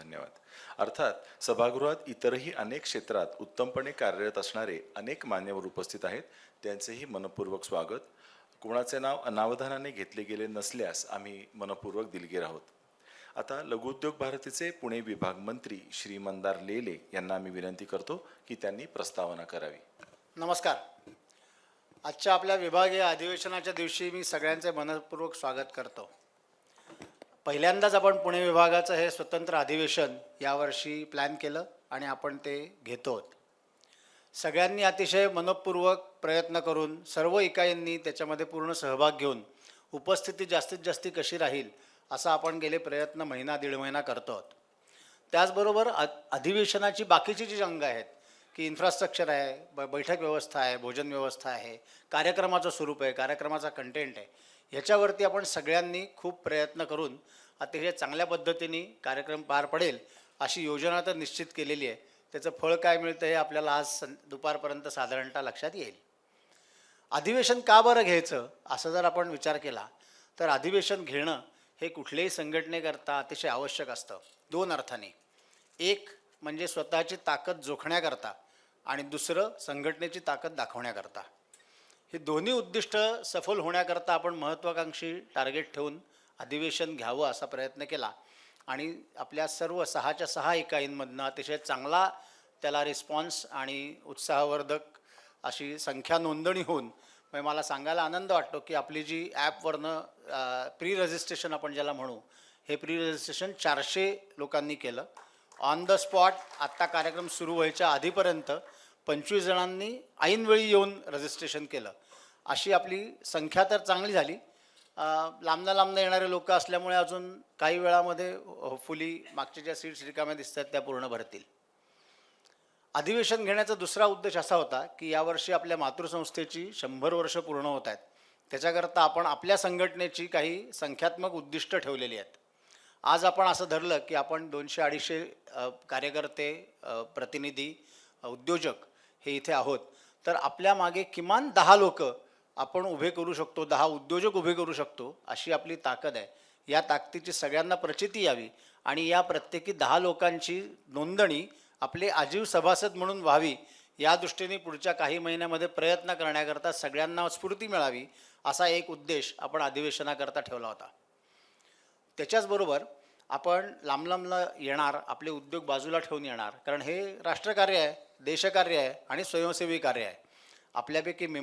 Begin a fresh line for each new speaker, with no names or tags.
धन्यवाद. अर्थात सभागृहात इतरही अनेक क्षेत्रात उत्तमपणे कार्यरत असणारे अनेक मान्यवर उपस्थित आहेत. त्यांचेही मनपूर्वक स्वागत. कोणाचे नाव अनावधानाने घेतले गेले नसल्यास आम्ही मनपूर्वक दिलगीर आहोत. आता लघुउद्योग भारतीचे पुणे विभाग मंत्री श्री मंदार लेले यांना आम्ही विनंती करतो की त्यांनी प्रस्तावना करावी.
नमस्कार. आजच्या आपल्या विभागीय अधिवेशनाच्या दिवशी मी सगळ्यांचे मनपूर्वक स्वागत करतो. पहिल्यांदाच आपण पुणे विभागाचं हे स्वतंत्र अधिवेशन यावर्षी प्लॅन केलं आणि आपण ते घेतो. सगळ्यांनी अतिशय मनपूर्वक प्रयत्न करून सर्व इकाईंनी त्याच्यामध्ये पूर्ण सहभाग घेऊन उपस्थिती जास्तीत जास्त कशी राहील असा आपण गेले प्रयत्न महिना दीड महिना करतो आहोत. त्याचबरोबर अधिवेशनाची बाकीची जी अंग आहेत की इन्फ्रास्ट्रक्चर आहे, बैठक व्यवस्था आहे, भोजन व्यवस्था आहे, कार्यक्रमाचं स्वरूप आहे, कार्यक्रमाचा कंटेंट आहे, ह्याच्यावरती आपण सगळ्यांनी खूप प्रयत्न करून अतिशय चांगल्या पद्धतीने कार्यक्रम पार पडेल अशी योजना तर निश्चित केलेली आहे. त्याचं फळ काय मिळतं हे आपल्याला आज दुपारपर्यंत साधारणतः लक्षात येईल. अधिवेशन का बरं घ्यायचं असं जर आपण विचार केला तर अधिवेशन घेणं हे कुठल्याही संघटनेकरता अतिशय आवश्यक असतं. दोन अर्थाने. एक म्हणजे स्वतःची ताकद जोखण्याकरता आणि दुसरं संघटनेची ताकद दाखवण्याकरता. हे दोन्ही उद्दिष्ट सफल होण्याकरता आपण महत्त्वाकांक्षी टार्गेट ठेवून अधिवेशन घ्यावं असा प्रयत्न केला आणि आपल्या सर्व 6च्या 6 इकाईंमधनं अतिशय चांगला त्याला रिस्पॉन्स आणि उत्साहवर्धक अशी संख्या नोंदणी होऊन म्हणजे मला सांगायला आनंद वाटतो की आपली जी ॲपवरनं प्री रजिस्ट्रेशन आपण ज्याला म्हणू, हे प्री रजिस्ट्रेशन 400 लोकांनी केलं. ऑन द स्पॉट आत्ता कार्यक्रम सुरू व्हायच्या आधीपर्यंत 25 जणांनी ऐनवेळी येऊन रजिस्ट्रेशन केलं. अशी आपली संख्या तर चांगली झाली. लांबनं येणारे लोक असल्यामुळे अजून काही वेळामध्ये होपफुली मागच्या ज्या सीट्स रिकाम्या दिसत आहेत त्या पूर्ण भरतील. अधिवेशन घेण्याचा दुसरा उद्देश असा होता की यावर्षी आपल्या मातृसंस्थेची 100 वर्ष पूर्ण होत आहेत. त्याच्याकरता आपण आपल्या संघटनेची काही संख्यात्मक उद्दिष्ट ठेवलेली आहेत. आज आपण असं धरलं की आपण 200-250 कार्यकर्ते, प्रतिनिधी, उद्योजक हे इथे आहोत, तर आपल्या मागे किमान 10 लोक आपण उभे करू शकतो, 10 उद्योजक उभे करू शकतो अशी आपली ताकद आहे. या ताकदीची सगळ्यांना प्रचिती यावी आणि या प्रत्येकी 10 लोकांची नोंदणी आपले आजीव सभासद म्हणून व्हावी या दृष्टीने पुढच्या काही महिन्यामध्ये प्रयत्न करण्याकरता सगळ्यांना स्फूर्ती मिळावी असा एक उद्देश आपण अधिवेशनाकरता ठेवला होता. त्याच्याचबरोबर आपण लांब येणार, आपले उद्योग बाजूला ठेवून येणार, कारण हे राष्ट्रकार्य आहे, देशकार्य आहे आणि स्वयंसेवी कार्य आहे. आपल्यापैकी